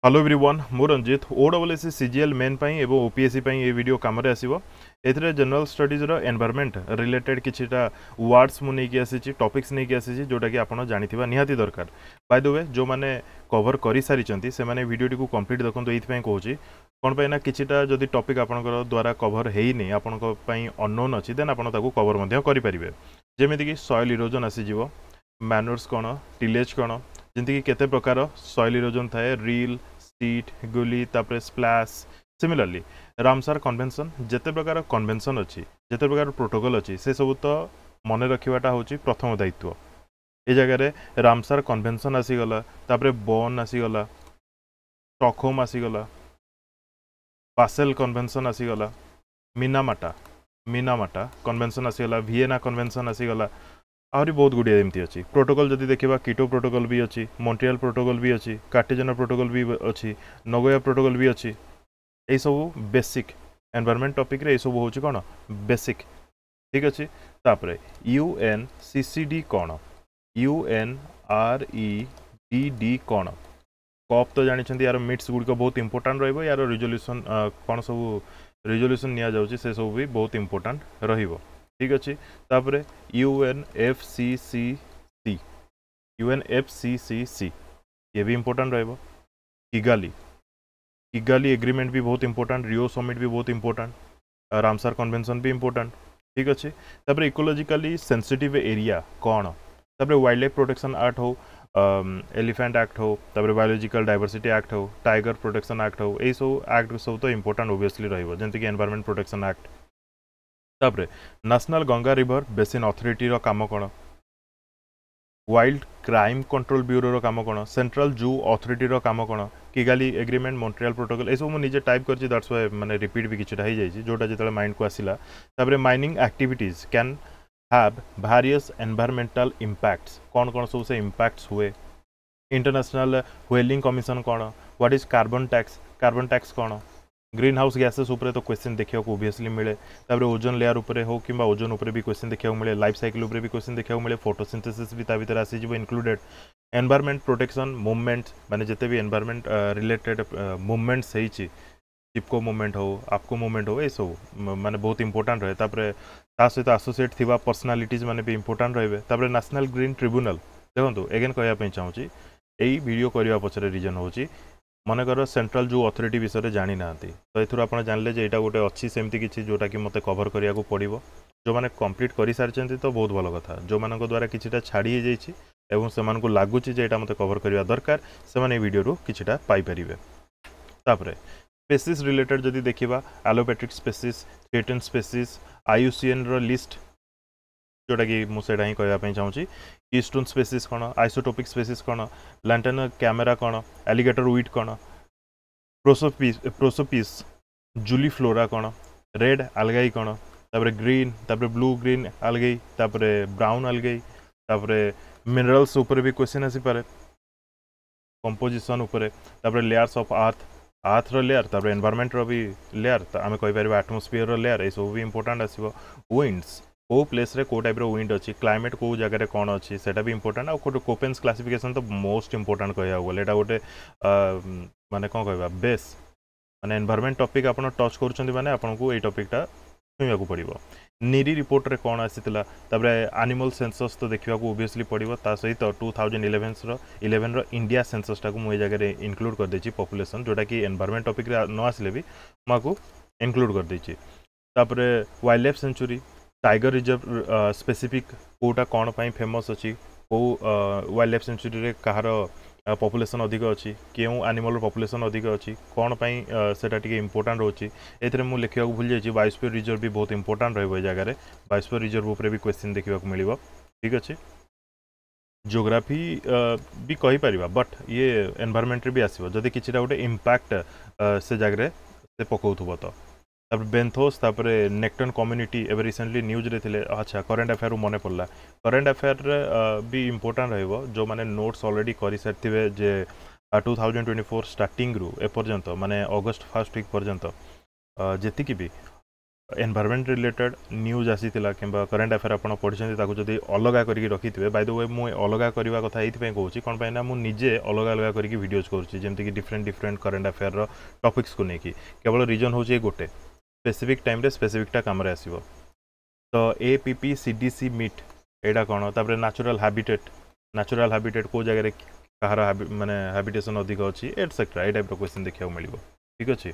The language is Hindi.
हेलो एवरीवन मु रंजित ओडब्ल्यूएससी सीजीएल मेन पाई एवं ओपीएससी पाई ये वीडियो काम रे आसीबो एथरे जनरल स्टडीज रो एनवायरनमेंट रिलेटेड किछिटा वर्ड्स मु नै कि आसी टॉपिक्स नै कि आसी जोटा कि आपण जानिथिबा निहाती दरकार बाय द वे जो माने कवर करि सारी चंती से माने वीडियो टी को कंप्लीट देखंतो एथि पई कहूची कोन पई ना किछिटा जदी टॉपिक आपनकर द्वारा कवर हेई नै आपनको पई अननोन अछि देन आपण ताको कवर मध्ये करि परिबे जेमिति कि सॉइल इरोजन आसी जीवो मैनर्स कोन टिलेज कोन जेंति कि केते प्रकार सॉइल इरोजन थाए रील सीट गुली तापर स्प्लैश सिमिलरली रामसार कन्वेंशन जेते प्रकार कन्वेंशन अच्छी जेते प्रकार प्रोटोकॉल अच्छी से सब तो मन रखिबाटा होची प्रथम दायित्व ए जगह रामसार कन्वेंशन आसीगला तापर बॉन आसीगला स्टॉकहोम आसीगला बासेल कन्वेंशन आसीगला मिनामाटा मिनामाटा कन्वेंशन आसीगला वियना कन्वेंशन आसीगला आहरी बहुत गुड़िया एमती अच्छी प्रोटोकॉल जदि देखा कीटो प्रोटोकॉल भी अच्छी मॉन्ट्रियल प्रोटोकॉल भी अच्छी कार्टेजना प्रोटोकॉल भी अच्छी नगोया प्रोटोकॉल भी अच्छी यही सब बेसिक एनवायरनमेंट टॉपिक रे यही सब होची कोन बेसिक ठीक अच्छी तापरे यूएनसीसीडी कोन यूएनआरईडीडी कोन कप तो जानी यार मिट्स गुड़िक बहुत इंपोर्टाट रहिबो यार रिजोल्यूशन कोन सब रिजोल्यूशन निया जाउची से सब भी बहुत इंपोर्टाट रहिबो ठीक अच्छे तापर यूएनएफसीसीसी ये भी इंपोर्टाट रहिबो किगाली किगाली एग्रीमेंट भी बहुत इंपोर्टाट रियो समिट भी बहुत इंपोर्टाट रामसार कन्वेंशन भी इंपोर्टाट ठीक अच्छे तापर इकोलॉजिकली सेंसिटिव एरिया कौन तापर वाइल्ड लाइफ प्रोटेक्शन एक्ट हो एलिफेंट एक्ट हो तापर बायोलॉजिकल डायवर्सिटी एक्ट हो टाइगर प्रोटेक्शन एक्ट हो यही सब एक्ट सब तो इंपोर्टाट ओबियसली रहिबो जेंति कि एनवायरनमेंट प्रोटेक्शन एक्ट तापरे national Ganga river basin authority रो काम कोन वाइल्ड क्राइम कंट्रोल ब्यूरो रो काम कोन सेंट्रल जू अथॉरिटी रो काम कोन किगाली एग्रीमेंट मॉन्ट्रियल प्रोटोकॉल ए सब मु निजे टाइप करछि दैट्स व्हाई माने रिपीट भी किछटा हो जाइछि जोटा जेतले माइंड को आसिला तापरे mining activities can have various environmental impacts कौन कौन सब से इंपैक्ट्स हुए इंटरनेशनल व्हेलिंग कमिशन कौन व्हाट इज कार्बन टैक्स कौन ग्रीन हाउस गैसेस उपरे तो क्वेश्चन देखा ओबियसली मिले तापर ओजोन लेयर उपरे हो कि ओजोन उपरे भी क्वेश्चन देखा मिले लाइफ साइकिल उपरे भी क्वेश्चन देखा मिले फोटोसिंथेसिस भी ता भीतर आसी जिवो इंक्लूडेड एनवायरनमेंट प्रोटेक्शन मूवमेंट माने जिते भी एनवायरनमेंट रिलेटेड मूवमेंट्स होईची चिपको मूवमेंट हो आपको मूवमेंट हो ये सब माने बहुत इंपोर्टेंट रहे तापर ता सहित एसोसिएट थिबा पर्सनालिटीज माने भी इंपोर्टेंट रहिबे तापर नेशनल ग्रीन ट्रिब्यूनल देखंतु अगेन कहया पई चाहूची एई वीडियो करबा पछरे रीजन होची मनकर सेंट्रल जो अथॉरिटी विषय जानी ना तो एथुर आप जानले जे एटा गोटे अच्छी सेमती किसी जोटा कि मते कवर करिया को पड़िबो जो माने कंप्लीट करि सारचंती तो बहुत भलो कथा जो मानक द्वारा किछिटा छाड़ी जाइछि एवं से मानक लागुछि जे एटा मते कवर करिया दरकार से माने वीडियो रो किछिटा पाई परिबे तापरे स्पेसीज रिलेटेड जदि देखिबा allopathic species threaten species IUCN रो लिस्ट जोटा कि मुझे ही कहवाई चाहूँगी कीस्टोन स्पेसीज कौन आइसोटोपिक स्पेसीज कौन लैंटर्न कैमेरा कौन एलिगेटर वीट कौन प्रोसोपीस जूली फ्लोरा कौन रेड आलगाई कौन तापर ग्रीन तापर ब्लू ग्रीन आलगाई तापर ब्राउन आलगाई तापर मिनरल्स ऊपर भी क्वेश्चन आसी पारे कंपोजिशन ऊपर तापर लेयर्स ऑफ अर्थ रो लेयर तापर एनवायरनमेंट रो भी लेयर आम कहीपर एटमोस्फियर रो लेयर ये सब भी इंपोर्टेंट आसो विंड्स को प्लेस रे को टाइप रो विंड अच्छी क्लाइमेट को जगह कौन अच्छी सेटा भी इंपोर्टेंट आ कोपेन्स क्लासिफिकेशन तो मोस्ट इंपोर्टेंट कहया गले एटा गोटे माने कौन कहबा बेस माने एनवायरनमेंट टॉपिक आपण टच करछन्ती माने आपण को ए टॉपिकटा सुनिया को पड़िबो निरी रिपोर्ट रे कौन आसीतिला तापर एनिमल सेंसस तो देखिबा को ओबियसली पड़िबो ता सहित 2011 रो इंडिया सेंसस टा को मु ए जगह रे इंक्लूड कर देछि पॉपुलेशन जोटा कि एनवायरनमेंट टॉपिक रे न आसले भी माको इंक्लूड कर देछि तापर wild life sanctuary tiger reserve specific quota कौन पाई फेमस अच्छी को वाइल्ड लाइफ सेंचुरी रे कहार पॉपुलेशन अधिक अच्छी क्यों एनिमल पॉपुलेशन अधिक अच्छी कौन पाई सेटा टिके इंपोर्टेंट रोची एथरे मु लिखिया को भूल जाइछि बायोस्फीयर रिजर्व भी बहुत इंपोर्टेंट रहबो ए जगह रे बायोस्फीयर रिजर्व ऊपर भी क्वेश्चन देखिबा को मिलिबो ठीक अछि ज्योग्राफी भी कहि परिबा बट ये एनवायरनमेंट रे भी आसीबो जदि किछिटा गोटे इंपैक्ट से जगह रे से पकौथबो तो तापर बेंथोस तापर नेक्टन कम्युनिटी एवं रिसेंटली न्यूज रे थिले अच्छा करेंट अफेयर मन पड़ला करेंट अफेयर भी इंपोर्टेंट रहिबो जो माने नोट्स ऑलरेडी करि सारथिबे जे 2024 स्टार्टिंग रु ए पर्यंत माने अगस्त फर्स्ट वीक पर्यंत जेतिकी भी एनवायरमेंट रिलेटेड न्यूज आसीथिला किंबा करंट अफेयर आपण पढिसंती ताकू जदी अलगा करिकि रखिथिबे बाय द वे मु अलगा करिवा कथा एथि पय कहूची कोन पय ना मु निजे अलगा अलगा करिकि वीडियोस करूची जेमति कि डिफरेंट करंट अफेयर रो टॉपिक्स को नेकी केवल रीजन होची गोटे स्पेसिफिक टाइम रे स्पेसिफिकटा काम रे आसीबो तो एपीपी सीडीसी मीट एडा कोन तापर नेचुरल हैबिटेट को जगह रे कहार माने हैबिटेशन अधिक अछि एटसेट्रा ए टाइप रो क्वेश्चन देखियो मिलिबो ठीक अछि।